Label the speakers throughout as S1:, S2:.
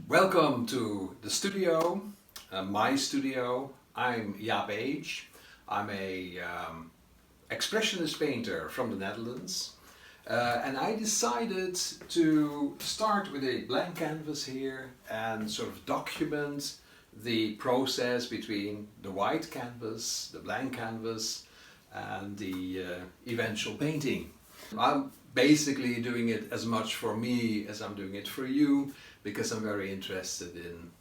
S1: Welcome to the studio, my studio. I'm JAAPH. I'm a expressionist painter from the Netherlands. And I decided to start with a blank canvas here and sort of document the process between the white canvas, the blank canvas, and the eventual painting. I'm basically doing it as much for me as I'm doing it for you, because I'm very interested in,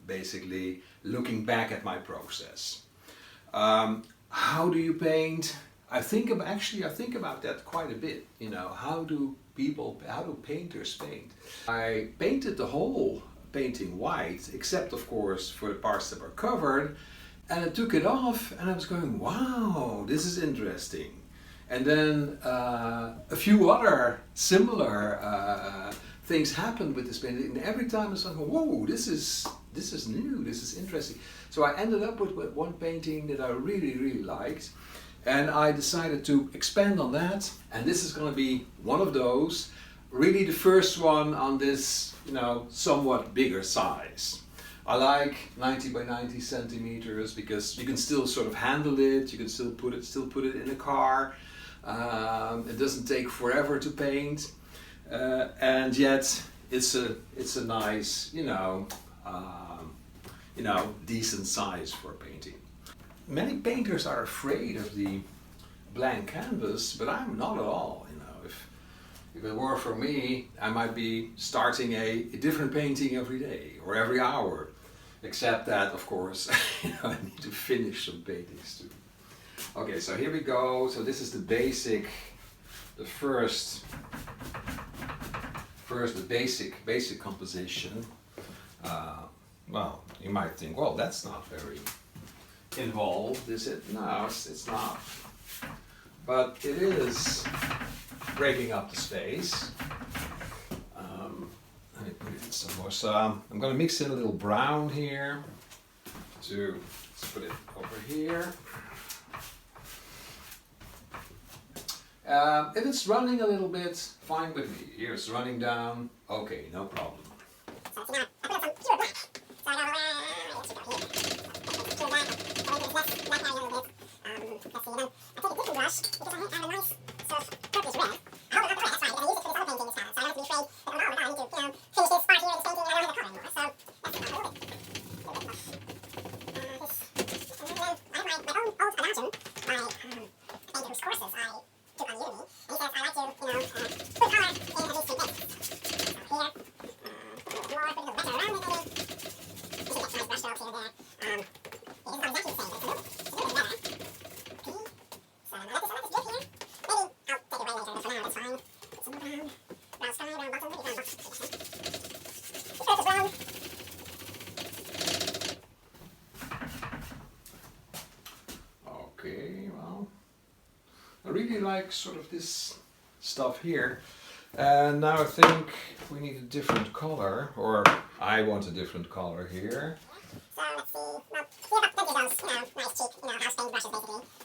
S1: basically looking back at my process. How do you paint? I think about that quite a bit. How do painters paint? I painted the whole painting white, except of course for the parts that were covered, and I took it off and I was going, wow, this is interesting. And then a few other similar things happened with this painting, and every time I was like, whoa, this is new, this is interesting. So I ended up with one painting that I really liked, and I decided to expand on that, and this is going to be one of those, really the first one on this, somewhat bigger size. I like 90 by 90 centimeters because you can still sort of handle it, you can still put it in a car. It doesn't take forever to paint, and yet it's a nice, decent size for painting. Many painters are afraid of the blank canvas, but I'm not at all. If it were for me, I might be starting a different painting every day or every hour, except that, of course, I need to finish some paintings too. Okay, so here we go. So this is the basic, the basic composition. Well, you might think, well, that's not very involved, is it? No, it's not. But it is breaking up the space. Let me put in some more. So I'm going to mix in a little brown here. Let's put it over here. If it's running a little bit, fine with me. Here it's running down. Okay, no problem. Okay, well, I really like sort of this stuff here, and now I think we need a different color, or I want a different color here.
S2: So let's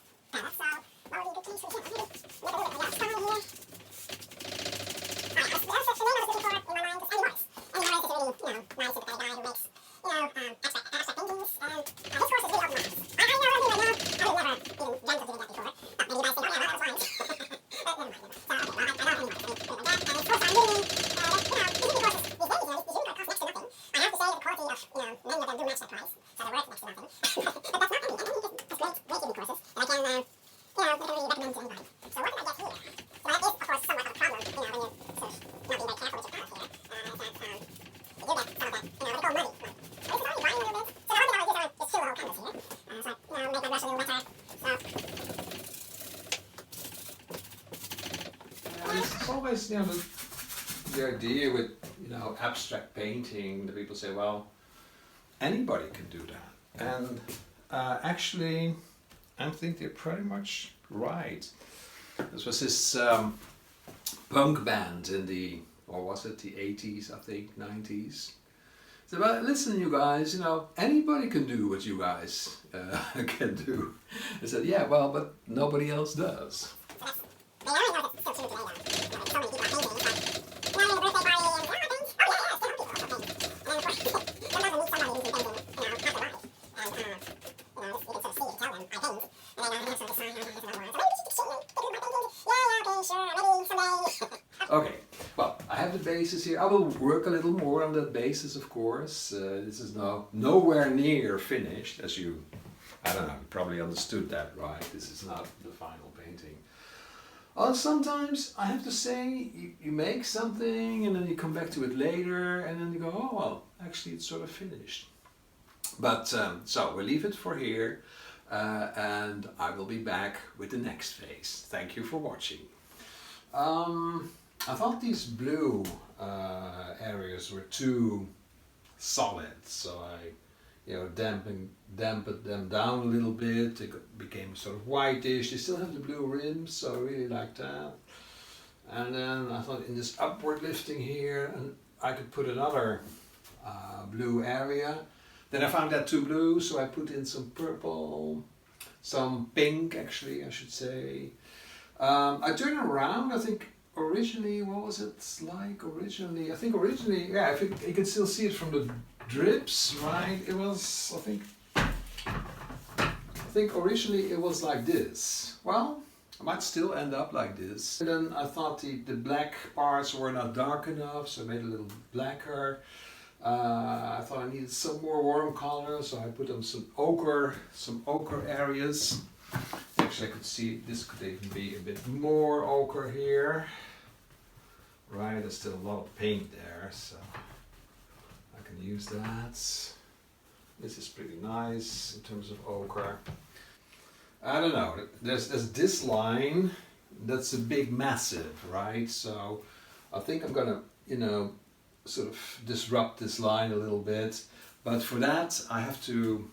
S2: see, well, we have plenty of those, nice cheap, house paint brushes basically, that I don't have to be very careful with. So I still have some yellow on this palette, so what would be a good case for him? Maybe make a little bit of a yellow stone here. Alright, the name I was looking for in my mind is Andy Morris. Andy Morris is a really, nice sympathetic guy who makes, abstract paintings, and his course is really open minded. I know what I'm doing right now, I would never even dreamt of doing that before, but maybe you guys think, oh yeah, that was fine. Never mind. So, okay, well, I know Andy Morris, and his course I'm doing, these courses, these usually cost next to nothing. I have to say that the quality of, many of them do match that price, so they're worth next to nothing. But that's not Andy, and Andy just great indie courses that I can, really recommend to anybody. So what did I get here? So that is, of course, somewhat of a problem, when you're sort of not being very careful with your palette here, that, you do get some of that, what they call muddy. But this is already drying a little bit. So normally what I would do is just fill the whole canvas here. So, make my brush a little wetter. So.
S1: It's always, the idea with, abstract painting, that people say, well, anybody can do that. And actually, I think they're pretty much right. This was this punk band in the 80s, I think, 90s. So, well, listen, you guys, anybody can do what you guys can do. I said, yeah, well, but nobody else does.
S2: They only know that it's still true today, though. So many people are painting, but, in a birthday party, and, painting,
S1: have the basis here. I will work a little more on that basis, of course. This is nowhere near finished, as you, I don't know, you probably understood that, right? This is not the final painting. Sometimes I have to say, you make something and then you come back to it later and then you go, oh well, actually it's sort of finished. But so we'll leave it for here and I will be back with the next phase. Thank you for watching. I thought these blue areas were too solid, so I dampened them down a little bit. They became sort of whitish. They still have the blue rims, so I really like that. And then I thought in this upward lifting here, and I could put another blue area. Then I found that too blue, so I put in some purple, some pink actually, I should say. I turned around, I think originally, what was it like originally? I think originally, yeah, I think you can still see it from the drips, right? It was, I think originally it was like this. Well, I might still end up like this. And then I thought the black parts were not dark enough, so I made it a little blacker. I thought I needed some more warm color, so I put on some ochre areas. Actually, I could see this could even be a bit more ochre here. Right, there's still a lot of paint there, so I can use that. This is pretty nice in terms of ochre. I don't know, there's this line that's a big massive, right? So I think I'm gonna, sort of disrupt this line a little bit. But for that, I have to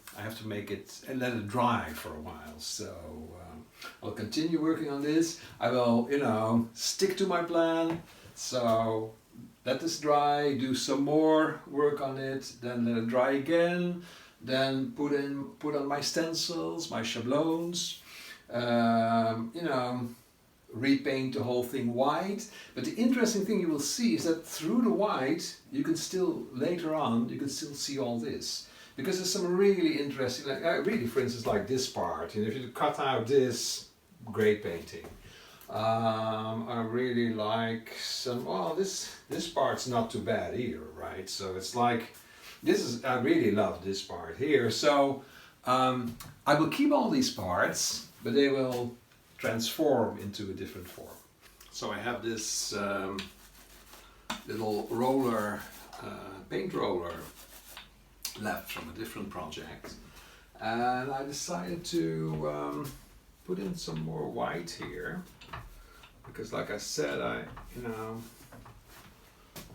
S1: make it and let it dry for a while. So I'll continue working on this. I will, stick to my plan. So let this dry, do some more work on it, then let it dry again, then put on my stencils, my schabloons, repaint the whole thing white. But the interesting thing you will see is that through the white, you can still, later on, you can still see all this. Because there's some really interesting, really for instance like this part, if you cut out this, great painting. I really like some, well this part's not too bad either, right? So it's like, I really love this part here. So I will keep all these parts, but they will transform into a different form. So I have this little roller, paint roller left from a different project, and I decided to put in some more white here because, like I said, I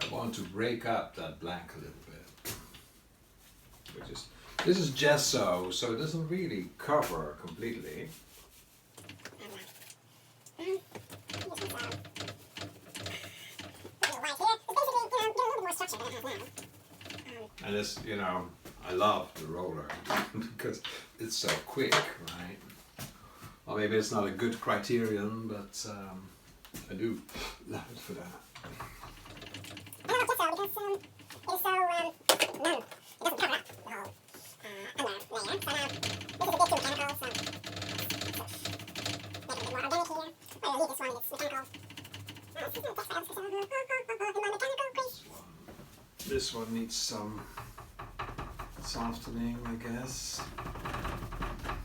S1: want to break up that black a little bit. This is gesso, so it doesn't really cover completely. And this, I love the roller because it's so quick, right? Well, maybe it's not a good criterion, but I do love it for that.
S2: I don't think so, because it's so, it doesn't cover up the whole under layer. So this is a bit too mechanical, so make it a bit more organic here. I'll leave this one, it's mechanical.
S1: This one needs some softening, I guess.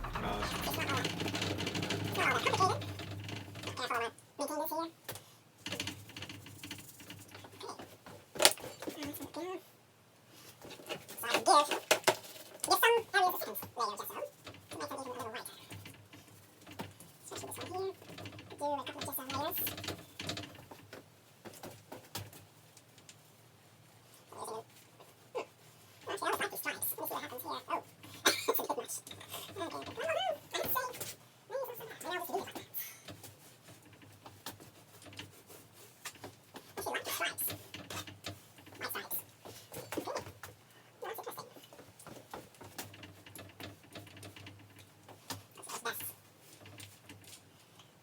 S2: It's not all that complicated. Careful about making this here. Okay. So I give some areas a second layer of gesso to make them even a little whiter. Especially this one here. Do a couple of gesso layers. Actually, I don't like these stripes. Let me see what happens here. Oh, it's a bit much. Okay, but I'd say, maybe it's not so bad. I know this really is like that. Actually, like the stripes. White stripes. Okay, well, that's interesting. That's best.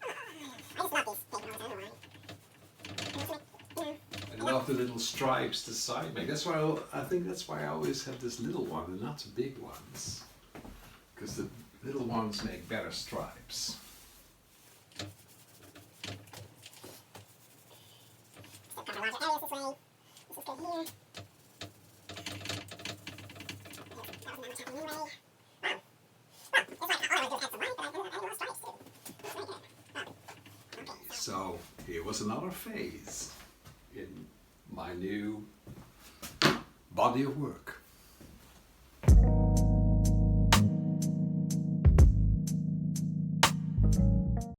S2: I just love these paper ones, I don't know why.
S1: I love the little stripes the side make. That's why I think that's why I always have this little one and not the big ones, because the little ones make better stripes.
S2: Cover larger areas this way.
S1: So here was another phase in my new body of work.